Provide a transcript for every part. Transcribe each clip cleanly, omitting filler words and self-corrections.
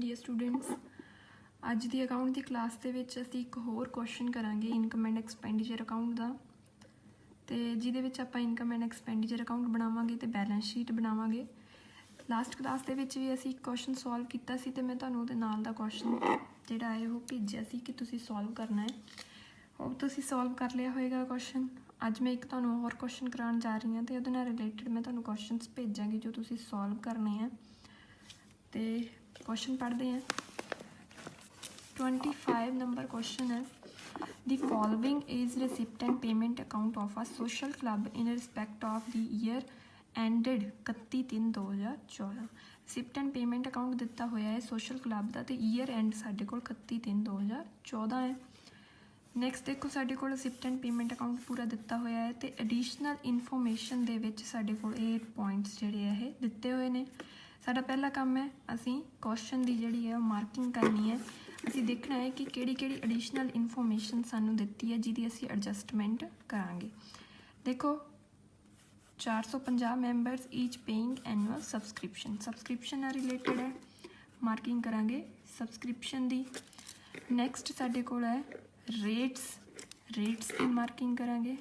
Dear students, ਅੱਜ ਦੀ account ਦੀ class ਦੇ ਵਿੱਚ ਅਸੀਂ ਇੱਕ ਹੋਰ ਕੁਐਸਚਨ ਕਰਾਂਗੇ ਇਨਕਮ ਐਂਡ ਐਕਸਪੈਂਡੀਚਰ ਅਕਾਊਂਟ ਦਾ, ਤੇ ਜਿਹਦੇ ਵਿੱਚ ਆਪਾਂ ਇਨਕਮ ਐਂਡ ਐਕਸਪੈਂਡੀਚਰ ਅਕਾਊਂਟ ਬਣਾਵਾਂਗੇ ਤੇ ਬੈਲੈਂਸ ਸ਼ੀਟ ਬਣਾਵਾਂਗੇ। ਲਾਸਟ ਕਲਾਸ ਦੇ ਵਿੱਚ ਵੀ ਅਸੀਂ ਇੱਕ ਕੁਐਸਚਨ ਸੋਲਵ ਕੀਤਾ ਸੀ ਤੇ ਮੈਂ ਤੁਹਾਨੂੰ ਉਹਦੇ ਨਾਲ ਦਾ ਕੁਐਸਚਨ ਜਿਹੜਾ ਹੈ ਉਹ ਭੇਜਿਆ ਸੀ ਕਿ ਤੁਸੀਂ ਸੋਲਵ ਕਰਨਾ ਹੈ। ਉਹ ਤੁਸੀਂ ਸੋਲਵ ਕਰ ਲਿਆ ਹੋਏਗਾ ਕੁਐਸਚਨ। ਅੱਜ ਮੈਂ ਇੱਕ ਤੁਹਾਨੂੰ ਹੋਰ ਕੁਐਸਚਨ ਕਰਾਉਣ ਜਾ ਰਹੀ ਹਾਂ ਤੇ ਉਹਦੇ ਨਾਲ ਰਿਲੇਟਡ ਮੈਂ ਤੁਹਾਨੂੰ ਕੁਐਸਚਨਸ ਭੇਜਾਂਗੀ ਜੋ ਤੁਸੀਂ ਸੋਲਵ ਕਰਨੇ ਆ। ਤੇ क्वेश्चन पढ़ते हैं। 25 नंबर क्वेश्चन है, the following is receipt and payment account of a social club in respect of the year ended 31/3/2014। Receipt and payment account दिता होया है सोशल क्लब का, तो ईयर एंड साढ़े कोल 31/3/2014 है। नैक्सट देखो साढ़े कोल रिसिप्टेंट पेमेंट अकाउंट पूरा दिता होया है तो एडिशनल इनफॉर्मेशन दे विच साढ़े कोल ये पॉइंट्स जिहड़े है दिते हुए ने। साडा पहला काम है असी क्वेश्चन की जिहड़ी है मार्किंग करनी है। असी देखना है कि किहड़ी एडिशनल इनफॉर्मेशन सानू दिती है जिहदी असी एडजस्टमेंट करांगे। देखो 450 members each paying annual subscription नाल रिलेटेड है, मार्किंग करांगे सबसक्रिप्शन दी। नैक्सट साडे कोल है रेट्स की मार्किंग करांगे।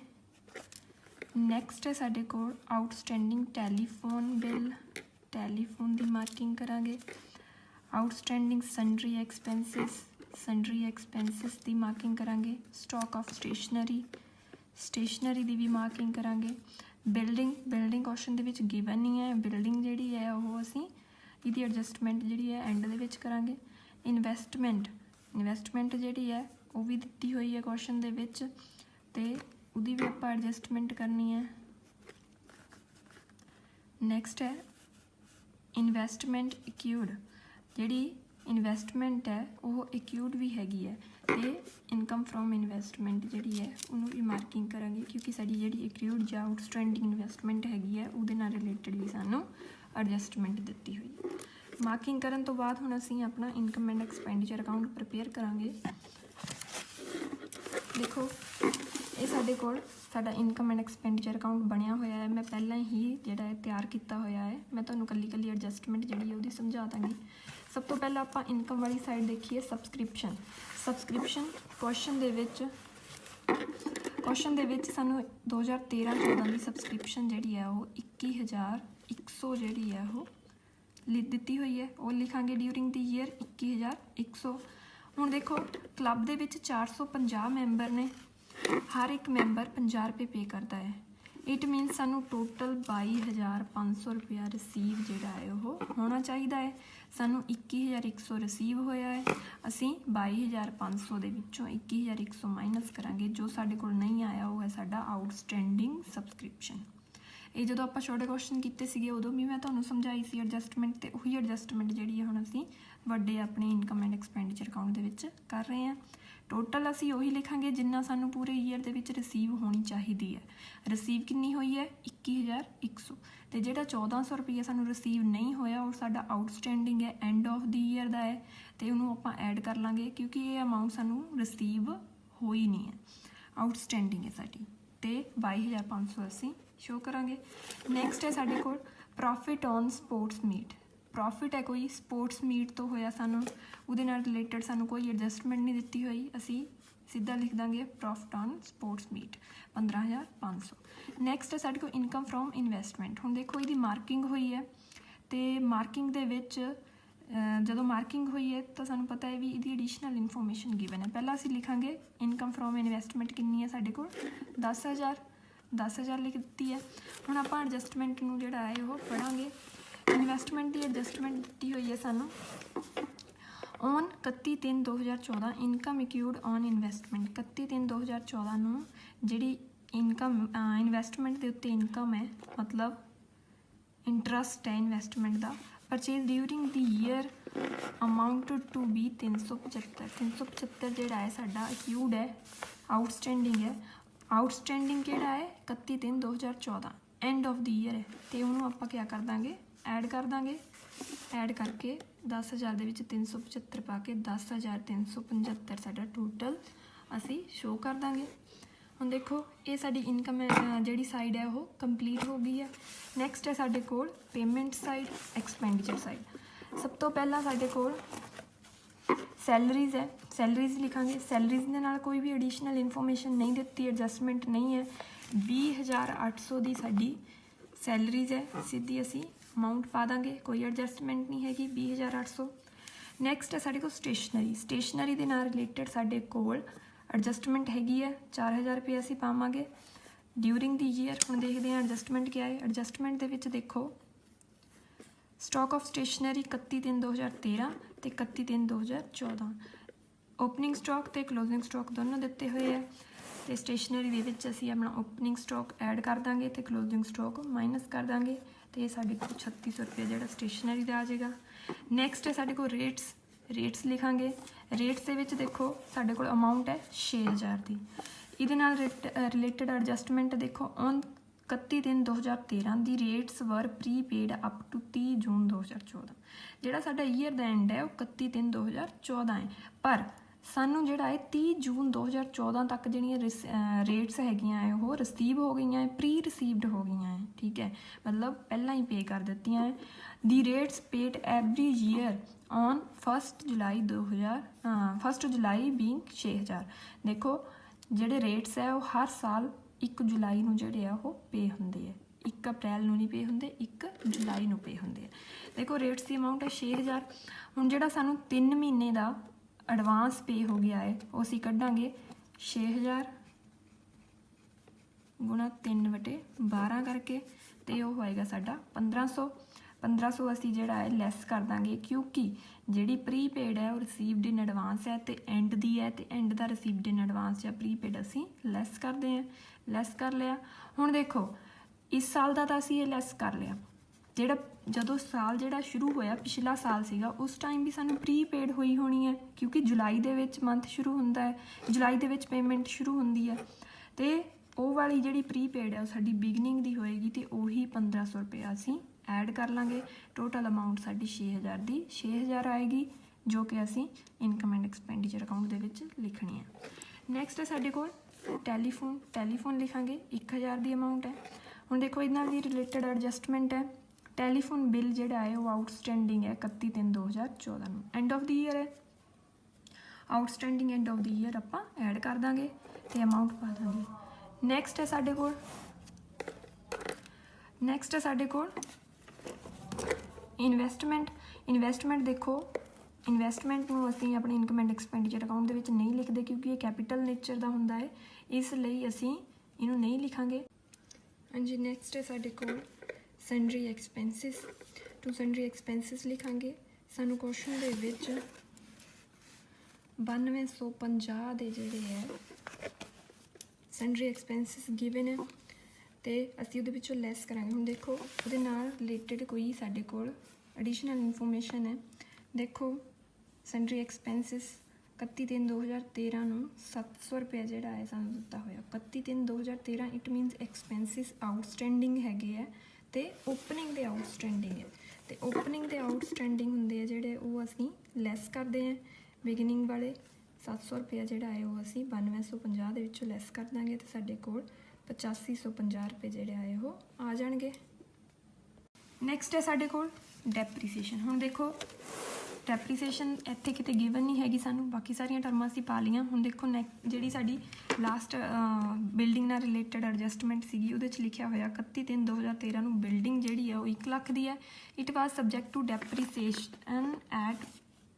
नैक्सट है साडे कोल आउटस्टैंडिंग टैलीफोन की मार्किंग करांगे। आउटस्टैंडिंग सनड्री एक्सपेंसिस की मार्किंग करांगे। स्टॉक ऑफ स्टेशनरी की भी मार्किंग करांगे। बिल्डिंग क्वेश्चन दे विच गिवन नहीं है, बिल्डिंग जिहड़ी है वो असी इहदी एडजस्टमेंट जिहड़ी है एंड दे विच करांगे। इन्वेस्टमेंट जिहड़ी है वो भी दिती हुई है क्वेश्चन दे विच ते उहदी भी आपां एडजस्टमेंट करनी है। नैक्सट है इन्वेस्टमेंट एक्यूड, जिहड़ी इन्वेस्टमेंट है वो एक्यूड भी हैगी है ते इनकम फ्रॉम इन्वेस्टमेंट जिहड़ी है उन्होंने भी मार्किंग करांगे क्योंकि साडी जिहड़ी एक्यूड जां आउटस्टैंडिंग इन्वेस्टमेंट हैगी है उहदे नाल रिलेटेड भी सानू एडजस्टमेंट दिती हुई है। मार्किंग करन तो बाद हुण असीं अपना income and expenditure account prepare करांगे। देखो ये साडे कोल साडा इनकम एंड एक्सपेंडिचर अकाउंट बनिया होया है। मैं पहला ही जिहड़ा है तैयार किया होया है, मैं तुहानूं कल्ली एडजस्टमेंट जिहड़ी है उहदी समझा दांगी। सब तो पहला आपां इनकम वाली साइड देखिए सबसक्रिप्शन क्वेश्चन दे विच सानूं 2013-14 की सबसक्रिप्शन जिहड़ी है वो 21,100 जिहड़ी है वो दिती हुई है, वो लिखांगे ड्यूरिंग द ईयर 21,100। हुण देखो क्लब दे विच 450 मैंबर ने, हर एक मैंबर 50 रुपये पे करता है। इट मीन सानू टोटल 22,500 रुपया रिसीव जिहड़ा है वो होना चाहिए है। सानू 21,100 रिसीव होया है, असी 22,500 दे विचों 21,100 माइनस करांगे। जो साडे कोल नहीं आया वो है साडा आउटस्टैंडिंग सबसक्रिप्शन। ये जो आप छोटे क्वेश्चन किए थे उदों भी मैं तुहानूं समझाई सी एडजस्टमेंट, तो उही एडजस्टमेंट जिहड़ी है हुण असीं वड्डे अपने इनकम एंड एक्सपेंडिचर अकाउंट दे विच कर रहे हैं। टोटल असी उही लिखांगे जिन्ना सानू पूरे ईयर दे विच रिसीव होनी चाहिए है। रिसीव कितनी हुई है 21,100, तो जिहड़ा 1,400 रुपया सानू रिसीव नहीं होया और साडा आउटस्टैंडिंग है एंड ऑफ द ईयर का है, तो उन्होंने आपां ऐड कर लांगे क्योंकि ये अमाउंट सानू रिसीव हो ही नहीं है, आउटस्टैंडिंग है साडी, तो 22,500 असी शो करांगे। नैक्सट है साडे कोल profit on sports meet. Profit है कोई स्पोर्ट्स मीट तो होया सानू उहदे नाल रिलेटेड सानू कोई एडजस्टमेंट नहीं दिती हुई, असी सीधा लिख देंगे profit on sports meet 15,500। Next है साडे कोल इनकम फ्रॉम इन्वेस्टमेंट। हुण देखो इहदी मार्किंग हुई है, तो मार्किंग दे विच जदों मार्किंग हुई है तो सानू पता है भी इहदी एडिशनल इनफॉर्मेशन गिवन है। पहला असी लिखांगे इनकम फ्रॉम इन्वेस्टमेंट कितनी है साडे कोल 10,000 लिख दी है। हुण आपां एडजस्टमेंट नूं जिहड़ा है वो पढ़ांगे। इन्वेस्टमेंट की एडजस्टमेंट दी हुई है सानू on 31/3/2014 income accrued on investment. 31/3/2014 नूं जिहड़ी इनकम इन्वेस्टमेंट के उत्ते इनकम है, मतलब इंटरस्ट है इन्वेस्टमेंट का, purchase during the year amount to be 375 जिहड़ा है साडा एक्यूड है, आउटस्टैंडिंग किहड़ा है 31/3/2014 एंड ऑफ द ईयर है, तो उन्होंने आपां क्या कर देंगे ऐड कर देंगे। ऐड करके 10,000 दे विच 375 पा के 10,375 साडा टोटल असी शो कर देंगे। हुण देखो ये साडी इनकम जिहड़ी साइड है वो कंप्लीट हो गई है। नैक्सट है साडे कोल पेमेंट साइड एक्सपेंडिचर साइड। सब तो पहला साडे कोल सैलरीज़ है, सैलरीज़ लिखांगे। सैलरीज़ के नाल कोई भी एडिशनल इन्फॉर्मेशन नहीं दिती, एडजस्टमेंट नहीं है। 20,800 की साडी सैलरीज़ है, सीधी असी अमाउंट पा देंगे, कोई एडजस्टमेंट नहीं हैगी, 20,800। नैक्सट है साढ़े को स्टेशनरी। स्टेशनरी के नाल रिलेटेड साढ़े कोल एडजस्टमेंट हैगी है, 4,000 रुपये असी पावांगे ड्यूरिंग दी ईयर। हुण देखते हैं एडजस्टमेंट क्या है। एडजस्टमेंट दे विच देखो स्टॉक ऑफ स्टेशनरी 31/3/2013 ते 31/3/2014। ओपनिंग स्टॉक ते क्लोजिंग स्टॉक दोनों दिते हुए है। तो स्टेशनरी दे विच असीं अपना ओपनिंग स्टॉक ऐड कर देंगे तो क्लोजिंग स्टॉक माइनस कर देंगे। तो ये साढ़े को 3600 रुपये जो स्टेशनरी का आ जाएगा। नैक्सट है साढ़े को रेट्स। रेट्स लिखांगे। रेट्स दे विच देखो साढ़े को अमाउंट है 6,000 की। इहदे नाल रिलेटेड एडजस्टमेंट देखो on 31/3/2013 the rates were prepaid up to 30 June 2014। जिहड़ा साडा ईयर दा एंड है वो 31/3/2014 है, पर सानू जिहड़ा है 30 जून 2014 तक जिहड़ियां रेट्स हैगियां है वो रिसीव हो गई हैं, प्री रिसीवड हो गई हैं, ठीक है, मतलब पहला ही पे कर दित्तियां हैं। The rates paid every year on 1 July being 6,000। देखो जिहड़े रेट्स है वो हर साल 1 जुलाई नूं जिहड़े आ वो पे हुंदे है। 1 अप्रैल नूं नहीं पे हुंदे, 1 जुलाई नूं पे हुंदे है। देखो रेट्स की अमाउंट है 6,000। हुण जिहड़ा सानूं 3 महीने का एडवांस पे हो गया है वो असीं कढांगे 6,000 गुणा 3/12 करके, तो वो होएगा साडा 1,500। 1,500 असीं जिहड़ा है लैस कर देंगे, क्योंकि जिहड़ी प्रीपेड है वो रिसीवड इन एडवांस है तो एंड दी है, तो एंड का रिसीवड इन एडवांस या प्रीपेड असीं लैस करते हैं। लैस कर लिया। हुण देखो इस साल का तो असीं ये लैस कर लिया। जिहड़ा जदों साल जिहड़ा शुरू होया पिछला साल सीगा उस टाइम भी सानूं प्रीपेड हुई होनी है, क्योंकि जुलाई दे विच मंथ शुरू हुंदा है, जुलाई दे विच पेमेंट शुरू हुंदी है। तो वो वाली जिहड़ी प्रीपेड है वो साडी बिगनिंग दी होएगी, तो उही 1,500 रुपये असीं ऐड कर लांगे। टोटल अमाउंट साडी 6,000 की 6,000 आएगी, जो कि असीं इनकम एंड एक्सपेंडिचर अकाउंट दे विच लिखनी है। नैक्सट है साडे कोल टैलीफोन। टैलीफोन लिखांगे, 1,000 की अमाउंट है। हुण देखो इहदे नाल दी रिलेटेड एडजस्टमेंट है। टैलीफोन बिल जिहड़ा है वो आउटस्टैंडिंग है 31/3/2014 नूं, एंड ऑफ द ईयर है। Outstanding end of the year आपां ऐड कर दांगे तो अमाउंट पा दांगे। नैक्सट है साडे कोल इन्वेस्टमेंट। इन्वेस्टमेंट देखो इन्वेस्टमेंट नूं असीं अपने इनकम एंड एक्सपेंडिचर अकाउंट दे विच नहीं लिखते, क्योंकि ये कैपिटल नेचर का हुंदा है, इसलिए असीं इहनूं नहीं लिखांगे। हाँ जी, नैक्सट है साडे कोल sundry expenses. To sundry expenses लिखांगे। सानूं क्वेश्चन दे विच 9250 दे जिहड़े है सैंडरी एक्सपेंसिस गिवन है, तो असीं उहदे विचों लैस करांगे। हुण देखो उहदे नाल रिलेटेड कोई साडे कोल एडिशनल इन्फॉर्मेशन है। देखो सैंडरी एक्सपेंसिस 31/3/2013 नूं 700 रुपया जिहड़ा है सानूं दित्ता होया। 31/3/2013 इट मीनस एक्सपेंसिस आउटस्टैंडिंग हैगे है ते ओपनिंग दे आउटस्टैंडिंग है। तो ओपनिंग दे आउटस्टैंडिंग हुंदे आ जिहड़े वो असीं लैस करदे हैं। बिगिनिंग वाले 700 रुपया जिहड़ा है वो असीं 9250 दे विचों लैस कर दांगे, तो साडे कोल 8550 रुपये जिहड़े आए वो आ जाणगे। नैक्सट है साडे कोल डेप्रीसीएशन। हुण देखो डेप्रीसीएशन इत्थे किते गिवन नहीं हैगी सानूं, बाकी सारियां टर्मां असीं पा लईआं। हुण देखो जिहड़ी साडी लास्ट बिल्डिंग नाल रिलेटेड एडजस्टमेंट सीगी उहदे च लिखिया होया 31/3/2013 नूं बिल्डिंग जिहड़ी है वो 1 लाख दी है। It was subject to depreciation at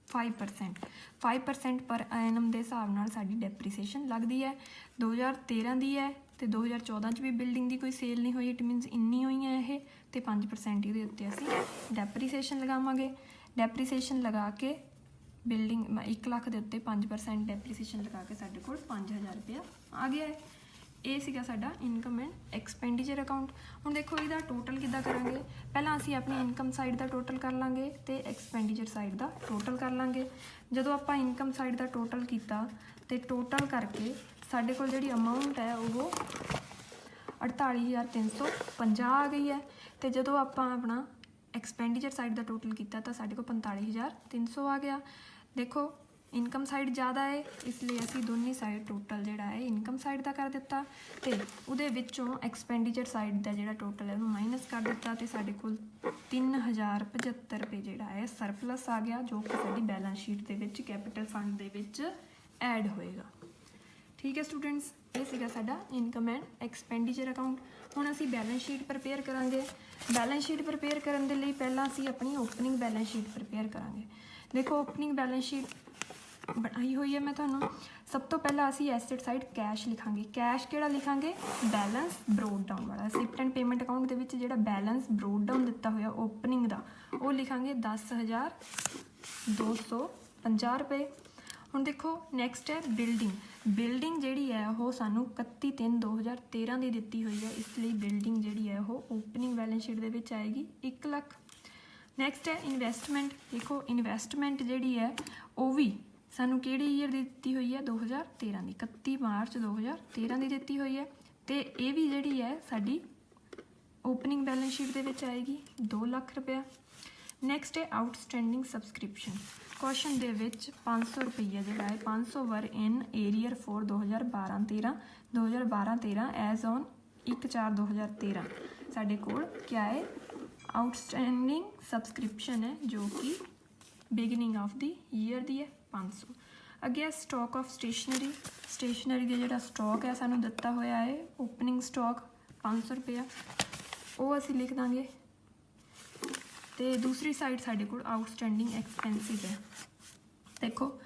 5%। 5% per annum के हिसाब नाल साडी डेप्रीसीएशन लगदी है। 2013 दी है तो 2014 च भी बिल्डिंग की कोई सेल नहीं हुई, इट मीनस इन्नी हुई है ये, तो 5% इहदे उत्ते असीं डेप्रीसीएशन लगावांगे। डेप्रीसीएशन लगा के बिल्डिंग 1 लाख के उत्ते 5% डेप्रीसीएशन लगा के साडे कोल 5,000 रुपया आ गया है। ये सीगा साडा इनकम एंड एक्सपेंडिचर अकाउंट। हुण देखो इहदा टोटल किद्दां करांगे। पहलां असीं अपनी इनकम साइड का टोटल कर लांगे तो एक्सपेंडिचर साइड का टोटल कर लांगे। जदों आपां इनकम साइड का टोटल कीता तो टोटल करके साडे कोल जिहड़ी अमाउंट है वो 48,350 आ गई है। तो जदों आपां अपना एक्सपेंडिचर साइड का टोटल किया तो साढ़े को 45,300 आ गया। देखो इनकम साइड ज़्यादा है इसलिए असी दोनों साइड टोटल जोड़ा है इनकम साइड का कर दिता तो उहदे विचों एक्सपेंडिचर साइड का जोड़ा टोटल है उन्होंने माइनस कर दिता तो साढ़े कोल 3075 रुपये जोड़ा है सरपलस आ गया जो कि साडी बैलेंस शीट के विच कैपिटल फंड के विच ऐड होएगा। ठीक है स्टूडेंट्स, ये सीगा साडा इनकम एंड एक्सपेंडिचर अकाउंट। हुण असी बैलेंस शीट प्रिपेयर करांगे। बैलेंस शीट प्रिपेयर करन दे लई पहलां असी अपनी ओपनिंग बैलेंस शीट प्रिपेयर करांगे। देखो ओपनिंग बैलेंस शीट बनाई हुई है मैं तुहानूं। सब तो पहला असी एसेट साइड कैश लिखांगे। कैश किहड़ा लिखांगे? बैलेंस ब्रोड डाउन वाला। रिसिप्ट एंड पेमेंट अकाउंट दे विच जिहड़ा बैलेंस ब्रोड डाउन दिता होया ओपनिंग दा वो लिखांगे 10,250 रुपये। हुण देखो नैक्सट है बिल्डिंग। बिल्डिंग जिहड़ी है वो सानू 31/3/2013 की दित्ती हुई है, इसलिए बिल्डिंग जिहड़ी है वो ओपनिंग बैलेंस शीट दे विच आएगी 1 लाख। नैक्सट है इन्वेस्टमेंट। देखो इन्वेस्टमेंट जिहड़ी है वो भी सानू किहड़ी ईयर दी दित्ती हुई है? 2013 की, 31 मार्च 2013 की दित्ती हुई है। तो ये भी जिहड़ी है साडी ओपनिंग बैलेंस शीट दे विच आएगी 2 लाख रुपया। नैक्सट है आउटस्टैंडिंग सबसक्रिप्शन। क्वेश्चन दे विच 500 रुपया जिहड़ा है 500 were in arrear for 2012-13 as on 1/4/2013 साडे कोल क्या है? आउटस्टैंडिंग सबसक्रिप्शन है जो कि बिगिनिंग ऑफ द ईयर दी है 500। अगे स्टॉक ऑफ स्टेशनरी। स्टेशनरी का जिहड़ा स्टॉक है सानू दिता होया है ओपनिंग स्टॉक 500 रुपया, वो असी लिख देंगे। तो दूसरी साइड साडे कोल आउटस्टैंडिंग एक्सपेंसिस है। देखो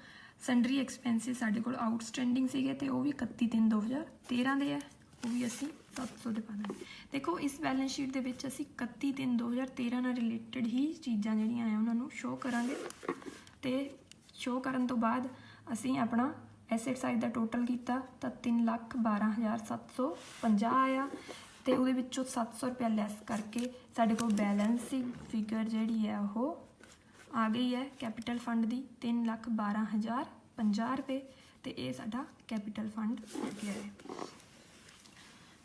संडरी एक्सपेंसिस साडे कोल आउटस्टैंडिंग सीगे ते वो भी 31/3/2013 दे है, वो भी असी 700 दे पा देंगे। देखो इस बैलेंस शीट दे विच असी 31/3/2013 नाल रिलेटेड ही चीज़ां जिहड़ियां है उन्हां नूं शो करांगे। तो शो करन तो बाद असी अपना एसेट साइड का टोटल किया तो 3,12,750 आया। तो वो 700 रुपया लैस करके साढ़े को बैलेंसिंग फिगर जी है वो आ गई है कैपिटल फंड की 3,12,050 रुपये। तो ये साडा कैपिटल फंड हो गया है।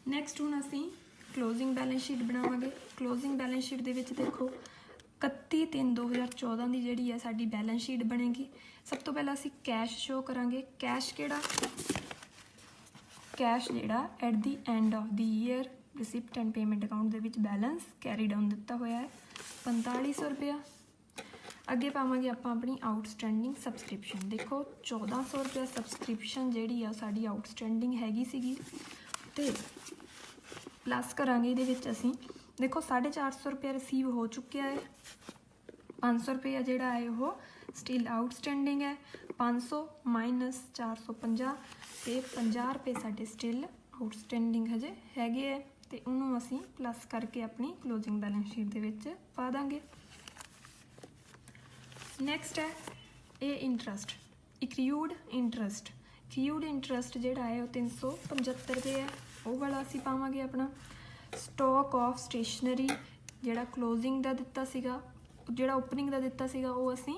नैक्सट हुण असी क्लोजिंग बैलेंस शीट बनावांगे। क्लोजिंग बैलेंस शीट दे विच देखो 31/3/2014 की जिहड़ी है साडी बैलेंस शीट बनेगी। सब तो पहला असी कैश शो करांगे। कैश किहड़ा? कैश जिहड़ा at the end of the year receipt and payment account दे विच बैलेंस कैरी डाउन दिता होया है 4500 रुपया। अगे पावांगे आपां अपनी आउटस्टैंडिंग सबसक्रिप्शन। देखो 1400 रुपया सबसक्रिप्शन जिहड़ी है साडी आउटस्टैंडिंग हैगी सीगी ते प्लस करांगे इहदे विच असीं देखो 450 रुपया रिसीव हो चुकिया है। 500 रुपया जिहड़ा है वो स्टिल आउटस्टैंडिंग है। 500 माइनस 450 ते 50 रुपये साडे स्टिल आउटस्टैंडिंग हजे हैगे है। तो उन्होंने असीं प्लस करके अपनी क्लोजिंग बैलेंस शीट दे विच पा दांगे। नैक्सट है ये इंट्रस्ट इक्रियूड इंट्रस्ट। क्रियूड इंट्रस्ट जिहड़ा है वो 375 रुपये है, वो वाला असीं पावांगे अपना। स्टॉक ऑफ स्टेशनरी जिहड़ा क्लोजिंग का दिता सीगा जिहड़ा ओपनिंग का दिता सीगा वो असीं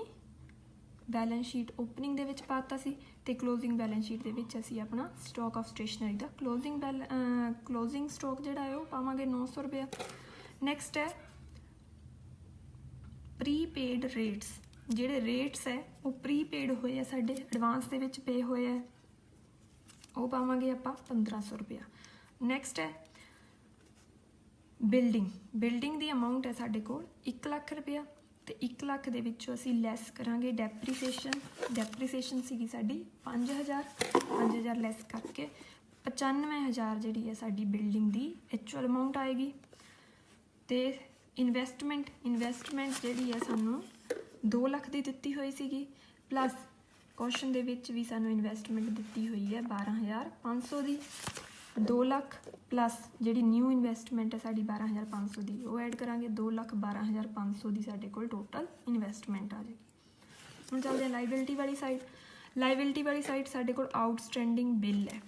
बैलेंस शीट ओपनिंग दे विच पाता सी ते क्लोजिंग बैलेंस शीट दे विच असीं अपना स्टॉक ऑफ स्टेशनरी का क्लोजिंग स्टॉक जिहड़ा है वो पावांगे 900 रुपया। नैक्सट है प्रीपेड रेट्स। जिहड़े रेट्स है वो प्रीपेड होए है साडे एडवांस दे विच पे होए है, वो पावांगे आपां 1500 रुपया। नैक्सट है बिल्डिंग। बिल्डिंग दी अमाउंट है साडे कोल 1 लाख रुपया। तो 1 लाख दे विचों असीं लैस करांगे डेप्रीसीएशन। डेप्रीसीएशन सीगी साडी 5000 लैस करके 95,000 जिहड़ी है साडी बिल्डिंग दी एक्चुअल अमाउंट आएगी। तो इन्वेस्टमेंट जिहड़ी है सानू 2 लाख दी दित्ती हुई सीगी प्लस क्वेश्चन दे विच भी सानू इन्वेस्टमेंट दित्ती हुई है 12,500 दी। 2 लाख प्लस जिहड़ी न्यू इन्वेस्टमेंट है साडी 12,500 दी वो ऐड करांगे 2,12,500 दी साडे कोल टोटल इन्वेस्टमेंट आ जाएगी। हुण चलदे लाइबिलिटी वाली साइड। लाइबिलिटी वाली साइड साडे कोल आउटस्टैंडिंग बिल है।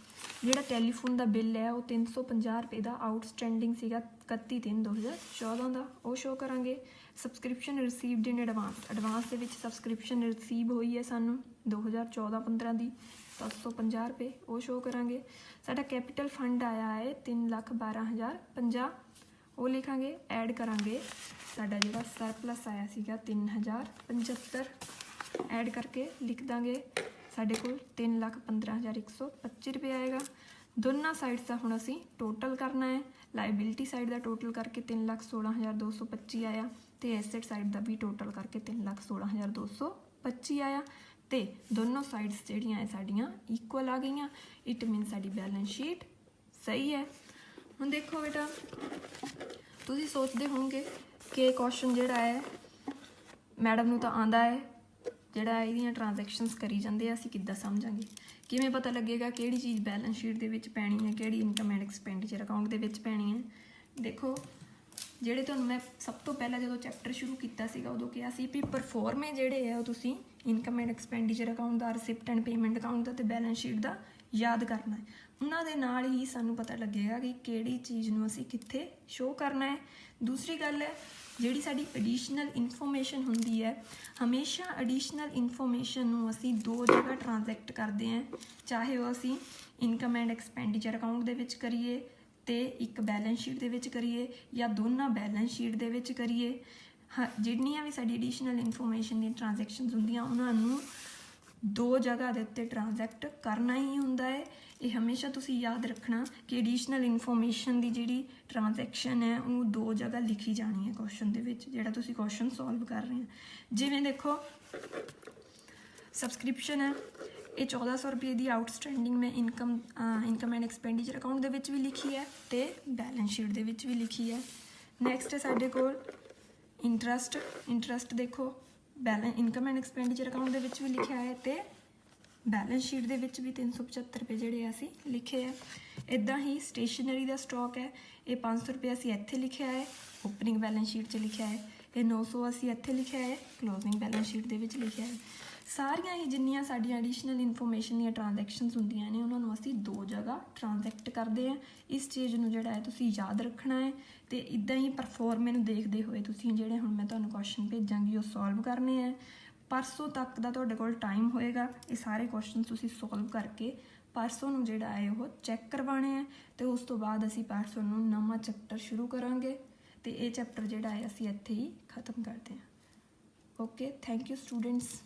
जिहड़ा टैलीफोन का बिल है वो 350 रुपये का आउटस्टैंडिंग सीगा 31/3/2014 का, वो शो करांगे। सबसक्रिप्शन रिसीवड इन एडवांस के सबसक्रिप्शन रिसीव हुई है सानू 2014-15 की 750 रुपये, वो शो करांगे। साडा कैपिटल फंड आया है 3,12,050, वो लिखांगे। ऐड करांगे साडा जिहड़ा सरप्लस आया सीगा 3,075, ऐड करके लिख देंगे साढ़े कोल 3,15,125 रुपये आएगा। दोनों साइड्स का हुण असीं टोटल करना है। लाइबिलिटी साइड का टोटल करके 3,16,225 आया, तो एसेट साइड का भी टोटल करके 3,16,225 आया। तो दोनों साइड्स जिहड़ियां है साडियां इक्वल आ गई। It mean sari balance sheet सही है। हुण देखो बेटा, तुसीं सोचते होंगे कि क्वेश्चन जिहड़ा है मैडम नूं तां आंदा है, जिहड़ा इहदियां ट्रांजैक्शनस करी जांदे आ, असीं किद्दां समझांगे, किवें पता लगेगा किहड़ी चीज़ बैलेंस शीट दे विच पैणी है, किहड़ी इनकम एंड एक्सपेंडिचर अकाउंट दे विच पैणी है। देखो ਜਿਹੜੇ ਤੁਹਾਨੂੰ मैं सब तो पहला जो चैप्टर शुरू किया उदों कहा सी भी परफॉर्मे ਜਿਹੜੇ है वो तुसीं इनकम एंड एक्सपेंडिचर अकाउंट का, रिसिप्ट एंड पेमेंट अकाउंट का, तो बैलेंस शीट का याद करना है। उन्होंने नाल ही सानू पता लगेगा कि किहड़ी चीज़ नूं असीं कित्थे शो करना है। दूसरी गल है जिहड़ी साडी एडिशनल इन्फॉर्मेशन हुंदी है, हमेशा एडिशनल इन्फॉर्मेशन नूं असीं दो जगह ट्रांजैक्ट करते हैं, चाहे वो असीं इनकम एंड एक्सपेंडिचर अकाउंट दे विच करिए ते एक बैलेंस शीट दे विच करिए, या दोनों बैलेंस शीट दे विच करिए। हाँ, जिन्नियां भी साडी एडिशनल इन्फॉर्मेशन दी ट्रांजैक्शनस हुंदियां उन्हां नूं दो जगह दे उत्ते ट्रांजैक्ट करना ही हुंदा है। ये हमेशा तुसीं याद रखना कि एडिशनल इन्फॉर्मेशन की जिहड़ी ट्रांजैक्शन है वो दो जगह लिखी जानी है क्वेश्चन दे विच, जिहड़ा तुसीं क्वेश्चन सॉल्व कर रहे हैं। जिवें देखो सब्सक्रिप्शन है, ये 1400 रुपये की आउटस्टैंडिंग में इनकम एंड एक्सपेंडिचर अकाउंट दे विच भी लिखी है तो बैलेंस शीट दे विच भी लिखी है। नैक्सट है साडे कोल इंटरस्ट देखो इनकम एंड एक्सपेंडिचर अकाउंट दे विच भी लिखा है तो बैलेंस शीट दे विच भी 375 रुपये जिहड़े असीं लिखे है। इदां ही स्टेशनरी का स्टॉक है, ये 500 रुपये असीं इत्थे लिखा है, ओपनिंग बैलेंस शीट च लिखा है। ये 900 असीं इत्थे लिखा है, क्लोजिंग बैलेंस शीट दे विच लिखा है। सारियां ही जिन्नियां साडियां एडिशनल इन्फॉर्मेशन दी ट्रांजैक्शनस हुंदियां ने उन्हां नूं असीं दो जगह ट्रांजैक्ट करते हैं। इस चीज़ नूं जिहड़ा है तुसीं याद रखना है। तो इदां ही परफॉर्मे नूं देखदे होए तुसीं जिहड़े हुण मैं तुहानूं क्वेश्चन भेजांगी वो सॉल्व करने हैं। परसों तक दा तुहाडे कोल टाइम होएगा, ये सारे क्वेश्चन तुसीं सॉल्व करके परसों नूं जिहड़ा है वो चैक करवाने हैं। तो उस तो बाद असीं परसों नूं नवां चैप्टर शुरू करांगे, तो ये चैप्टर जिहड़ा है असीं इत्थे ही खत्म करते हैं। Okay, thank you students.